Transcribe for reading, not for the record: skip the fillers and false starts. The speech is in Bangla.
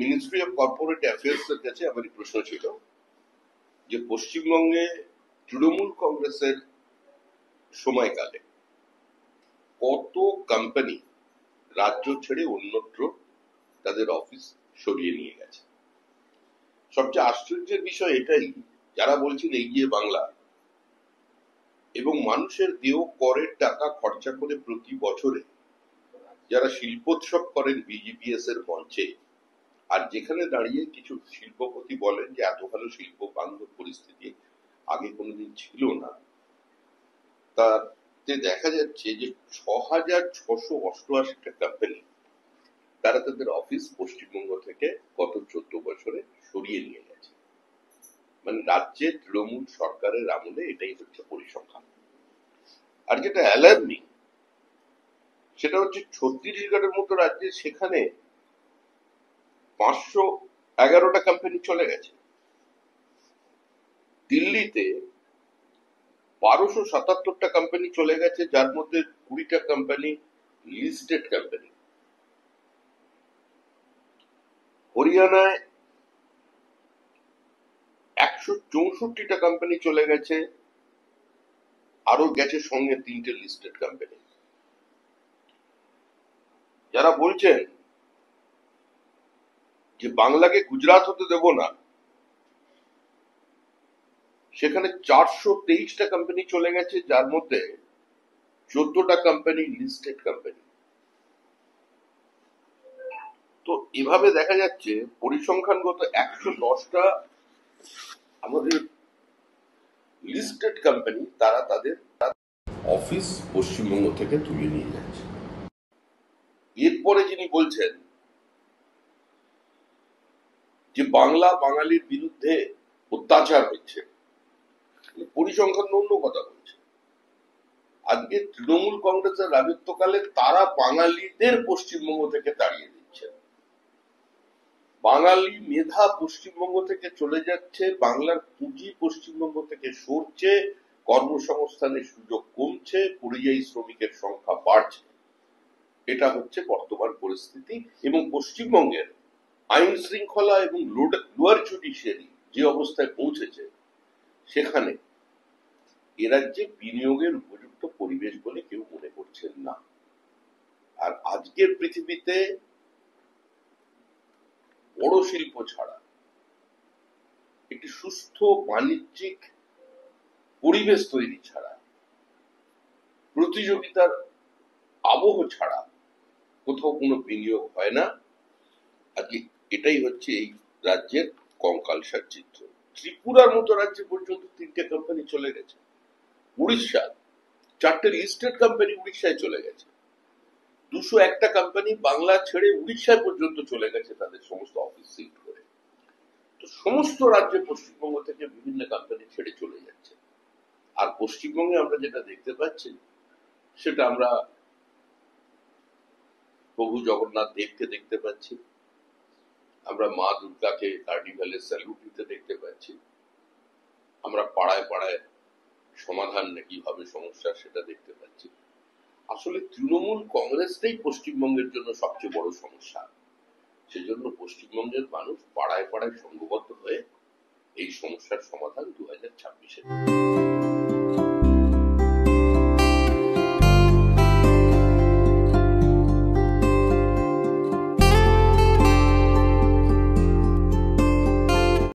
মিনিস্ট্রি অফ কর্পোরেট অ্যাফেয়ার্স এর কাছে আমার প্রশ্ন ছিল যে পশ্চিমবঙ্গে তৃণমূল কংগ্রেসের সময়কালে কত কোম্পানি রাজ্য ছেড়ে অন্যত্র তাদের অফিস সরিয়ে নিয়ে গেছে। সবচেয়ে আশ্চর্যের বিষয় এটাই, যারা বলছেন এগিয়ে বাংলা এবং মানুষের দেয় করের টাকা খরচা করে প্রতি বছরে যারা শিল্পোৎসব করেন বিজিপিএস এর মঞ্চে, আর যেখানে দাঁড়িয়ে কিছু শিল্পপতি বলেন যে এত ভালো শিল্প বান্ধব পরিস্থিতি আগে কোনোদিন ছিল না, তাতে দেখা যাচ্ছে যে 6,688টা কোম্পানি তারা তাদের অফিস পশ্চিমবঙ্গ থেকে গত 14 বছরে সরিয়ে নিয়ে গেছে। মানে রাজ্যের তৃণমূল সরকারের আমলে এটাই হচ্ছে পরিসংখ্যান। আর যেটা অ্যালার্মিং সেটা হচ্ছে ছত্তিশগড়ের মতো রাজ্যে সেখানে 511টা কোম্পানি চলে গেছে। দিল্লিতে 1277টা কোম্পানি চলে গেছে, যার মধ্যে 20টা কোম্পানি লিস্টেড কোম্পানি। হরিয়ানায় 164টা কোম্পানি চলে গেছে, আরো গেছে সঙ্গে 3টে লিস্টেড কোম্পানি। যারা বলছেন যে বাংলাকে গুজরাট হতে দেব না, সেখানে 423টা কোম্পানি চলে গেছে, যার মধ্যে 14টা কোম্পানি লিস্টেড কোম্পানি। তো এভাবে দেখা যাচ্ছে পরিসংখ্যানগত 110টা আমাদের লিস্টেড কোম্পানি তারা তাদের অফিস পশ্চিমবঙ্গ থেকে তুলে নিয়ে যাচ্ছে। এরপরে যিনি বলছেন যে বাংলা বাঙালির বিরুদ্ধে অত্যাচার হচ্ছে, পরিসংখ্যান অন্য কথা বলছে। আজকে তৃণমূল কংগ্রেসের রাজত্বকালে তারা বাঙালিদের পশ্চিমবঙ্গ থেকে তাড়িয়ে দিচ্ছে। বাঙালি মেধা পশ্চিমবঙ্গ থেকে চলে যাচ্ছে, বাংলার পুঁজি পশ্চিমবঙ্গ থেকে সরছে, কর্মসংস্থানের সুযোগ কমছে, পরিযায়ী শ্রমিকের সংখ্যা বাড়ছে। এটা হচ্ছে বর্তমান পরিস্থিতি। এবং পশ্চিমবঙ্গের আইন শৃঙ্খলা এবং লোয়ার জুডিশিয়ারি যে অবস্থায় পৌঁছেছে, সেখানে এ রাজ্যে বিনিয়োগের উপযুক্ত পরিবেশ বলে কেউ মনে করছেন না। আর আজকের পৃথিবীতে বড় শিল্প ছাড়া, একটি সুস্থ বাণিজ্যিক পরিবেশ তৈরি ছাড়া, প্রতিযোগিতার আবহ ছাড়া কোথাও কোনো বিনিয়োগ হয় না। আজকে এটাই হচ্ছে এই রাজ্যের কঙ্কালসার চিত্র। ত্রিপুরার মতো রাজ্যে পর্যন্ত 3টে কোম্পানি চলে গেছে। উড়িষ্যা 4টে লিস্টেড কোম্পানি উড়িষ্যায় চলে গেছে। 201টা কোম্পানি বাংলা ছেড়ে উড়িষ্যায় পর্যন্ত চলে গেছে তাদের সমস্ত অফিস শিফট করে। তো সমস্ত রাজ্যে পশ্চিমবঙ্গ থেকে বিভিন্ন কোম্পানি ছেড়ে চলে যাচ্ছে। আর পশ্চিমবঙ্গে আমরা যেটা দেখতে পাচ্ছি, সেটা আমরা প্রভু জগন্নাথ দেবকে দেখতে পাচ্ছি, আমরা মা দুর্গাকে কার্নিভালে স্যালুট দিতে দেখতে পাচ্ছি, আমরা পাড়ায় পাড়ায় সমাধান কিভাবে সমস্যা সেটা দেখতে পাচ্ছি। আসলে তৃণমূল কংগ্রেসটাই পশ্চিমবঙ্গের জন্য সবচেয়ে বড় সমস্যা। সেজন্য পশ্চিমবঙ্গের মানুষ পাড়ায় পাড়ায় সংঘবদ্ধ হয়ে এই সমস্যার সমাধান 2026-এ